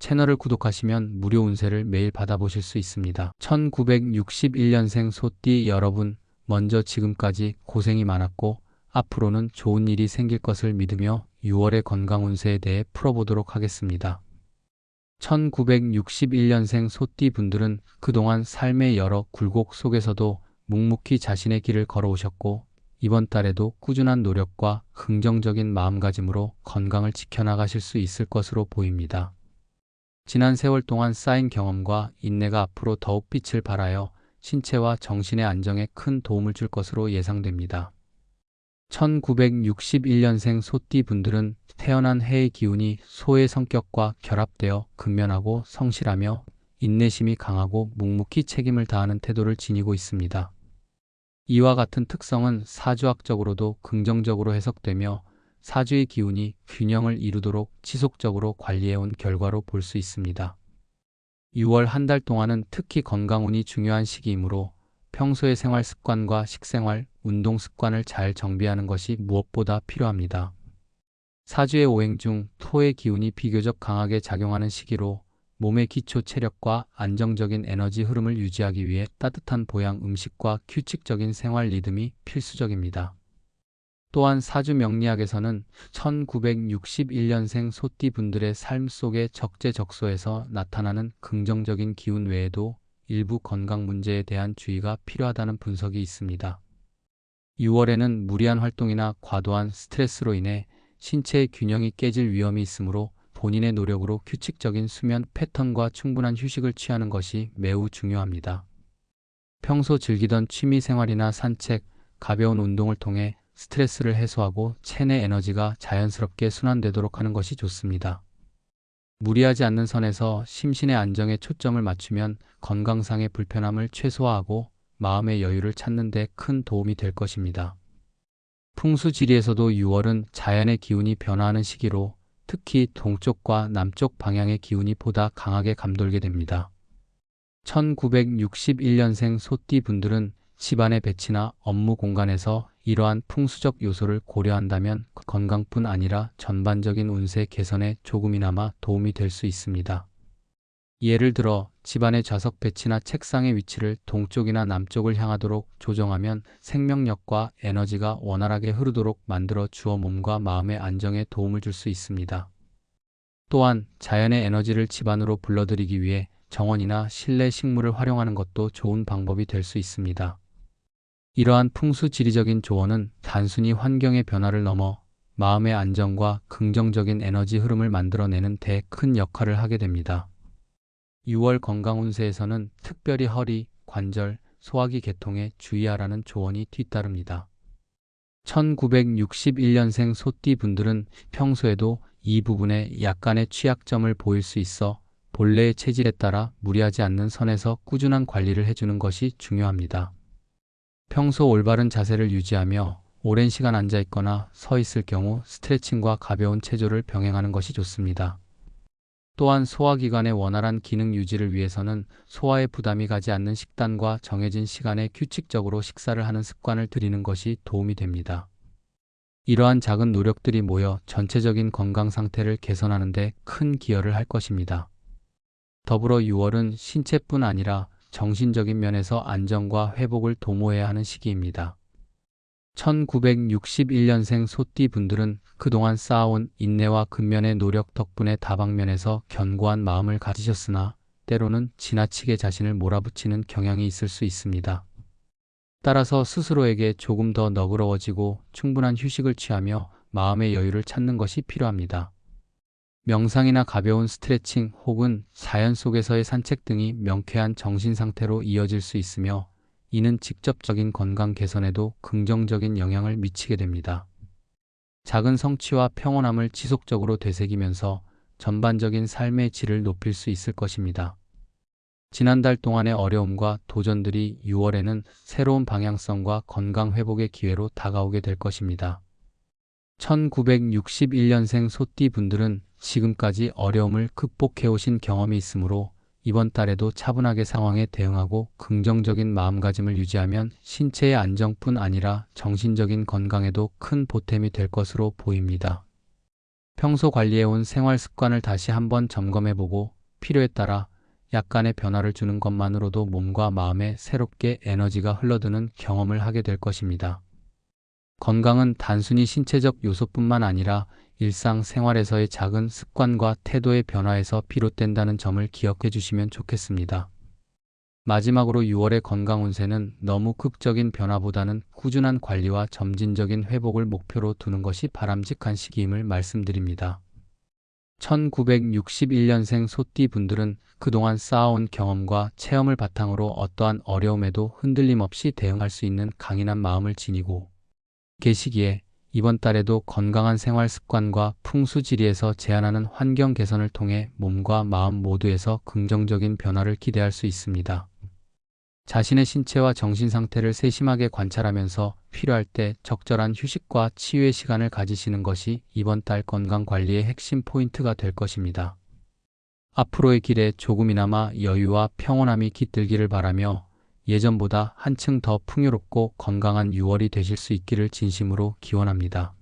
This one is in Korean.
채널을 구독하시면 무료 운세를 매일 받아보실 수 있습니다. 1961년생 소띠 여러분, 먼저 지금까지 고생이 많았고 앞으로는 좋은 일이 생길 것을 믿으며 6월의 건강 운세에 대해 풀어보도록 하겠습니다. 1961년생 소띠 분들은 그동안 삶의 여러 굴곡 속에서도 묵묵히 자신의 길을 걸어오셨고 이번 달에도 꾸준한 노력과 긍정적인 마음가짐으로 건강을 지켜나가실 수 있을 것으로 보입니다. 지난 세월 동안 쌓인 경험과 인내가 앞으로 더욱 빛을 발하여 신체와 정신의 안정에 큰 도움을 줄 것으로 예상됩니다. 1961년생 소띠 분들은 태어난 해의 기운이 소의 성격과 결합되어 근면하고 성실하며 인내심이 강하고 묵묵히 책임을 다하는 태도를 지니고 있습니다. 이와 같은 특성은 사주학적으로도 긍정적으로 해석되며 사주의 기운이 균형을 이루도록 지속적으로 관리해온 결과로 볼 수 있습니다. 6월 한 달 동안은 특히 건강운이 중요한 시기이므로 평소의 생활 습관과 식생활, 운동 습관을 잘 정비하는 것이 무엇보다 필요합니다. 사주의 오행 중 토의 기운이 비교적 강하게 작용하는 시기로 몸의 기초 체력과 안정적인 에너지 흐름을 유지하기 위해 따뜻한 보양 음식과 규칙적인 생활 리듬이 필수적입니다. 또한 사주 명리학에서는 1961년생 소띠 분들의 삶 속의 적재적소에서 나타나는 긍정적인 기운 외에도 일부 건강 문제에 대한 주의가 필요하다는 분석이 있습니다. 6월에는 무리한 활동이나 과도한 스트레스로 인해 신체의 균형이 깨질 위험이 있으므로 본인의 노력으로 규칙적인 수면 패턴과 충분한 휴식을 취하는 것이 매우 중요합니다. 평소 즐기던 취미 생활이나 산책, 가벼운 운동을 통해 스트레스를 해소하고 체내 에너지가 자연스럽게 순환되도록 하는 것이 좋습니다. 무리하지 않는 선에서 심신의 안정에 초점을 맞추면 건강상의 불편함을 최소화하고 마음의 여유를 찾는 데 큰 도움이 될 것입니다. 풍수지리에서도 6월은 자연의 기운이 변화하는 시기로 특히 동쪽과 남쪽 방향의 기운이 보다 강하게 감돌게 됩니다. 1961년생 소띠 분들은 집안의 배치나 업무 공간에서 이러한 풍수적 요소를 고려한다면 건강뿐 아니라 전반적인 운세 개선에 조금이나마 도움이 될 수 있습니다. 예를 들어 집안의 좌석 배치나 책상의 위치를 동쪽이나 남쪽을 향하도록 조정하면 생명력과 에너지가 원활하게 흐르도록 만들어 주어 몸과 마음의 안정에 도움을 줄 수 있습니다. 또한 자연의 에너지를 집안으로 불러들이기 위해 정원이나 실내 식물을 활용하는 것도 좋은 방법이 될 수 있습니다. 이러한 풍수지리적인 조언은 단순히 환경의 변화를 넘어 마음의 안정과 긍정적인 에너지 흐름을 만들어내는 데 큰 역할을 하게 됩니다. 6월 건강 운세에서는 특별히 허리, 관절, 소화기 계통에 주의하라는 조언이 뒤따릅니다. 1961년생 소띠 분들은 평소에도 이 부분에 약간의 취약점을 보일 수 있어 본래의 체질에 따라 무리하지 않는 선에서 꾸준한 관리를 해주는 것이 중요합니다. 평소 올바른 자세를 유지하며 오랜 시간 앉아 있거나 서 있을 경우 스트레칭과 가벼운 체조를 병행하는 것이 좋습니다. 또한 소화기관의 원활한 기능 유지를 위해서는 소화에 부담이 가지 않는 식단과 정해진 시간에 규칙적으로 식사를 하는 습관을 들이는 것이 도움이 됩니다. 이러한 작은 노력들이 모여 전체적인 건강 상태를 개선하는 데 큰 기여를 할 것입니다. 더불어 6월은 신체뿐 아니라 정신적인 면에서 안정과 회복을 도모해야 하는 시기입니다. 1961년생 소띠 분들은 그동안 쌓아온 인내와 근면의 노력 덕분에 다방면에서 견고한 마음을 가지셨으나 때로는 지나치게 자신을 몰아붙이는 경향이 있을 수 있습니다. 따라서 스스로에게 조금 더 너그러워지고 충분한 휴식을 취하며 마음의 여유를 찾는 것이 필요합니다. 명상이나 가벼운 스트레칭 혹은 자연 속에서의 산책 등이 명쾌한 정신 상태로 이어질 수 있으며 이는 직접적인 건강 개선에도 긍정적인 영향을 미치게 됩니다. 작은 성취와 평온함을 지속적으로 되새기면서 전반적인 삶의 질을 높일 수 있을 것입니다. 지난달 동안의 어려움과 도전들이 6월에는 새로운 방향성과 건강 회복의 기회로 다가오게 될 것입니다. 1961년생 소띠 분들은 지금까지 어려움을 극복해 오신 경험이 있으므로 이번 달에도 차분하게 상황에 대응하고 긍정적인 마음가짐을 유지하면 신체의 안정뿐 아니라 정신적인 건강에도 큰 보탬이 될 것으로 보입니다. 평소 관리해온 생활 습관을 다시 한번 점검해보고 필요에 따라 약간의 변화를 주는 것만으로도 몸과 마음에 새롭게 에너지가 흘러드는 경험을 하게 될 것입니다. 건강은 단순히 신체적 요소뿐만 아니라 일상생활에서의 작은 습관과 태도의 변화에서 비롯된다는 점을 기억해 주시면 좋겠습니다. 마지막으로 6월의 건강 운세는 너무 극적인 변화보다는 꾸준한 관리와 점진적인 회복을 목표로 두는 것이 바람직한 시기임을 말씀드립니다. 1961년생 소띠 분들은 그동안 쌓아온 경험과 체험을 바탕으로 어떠한 어려움에도 흔들림 없이 대응할 수 있는 강인한 마음을 지니고 계시기에 이번 달에도 건강한 생활 습관과 풍수지리에서 제안하는 환경 개선을 통해 몸과 마음 모두에서 긍정적인 변화를 기대할 수 있습니다. 자신의 신체와 정신 상태를 세심하게 관찰하면서 필요할 때 적절한 휴식과 치유의 시간을 가지시는 것이 이번 달 건강 관리의 핵심 포인트가 될 것입니다. 앞으로의 길에 조금이나마 여유와 평온함이 깃들기를 바라며 예전보다 한층 더 풍요롭고 건강한 6월이 되실 수 있기를 진심으로 기원합니다.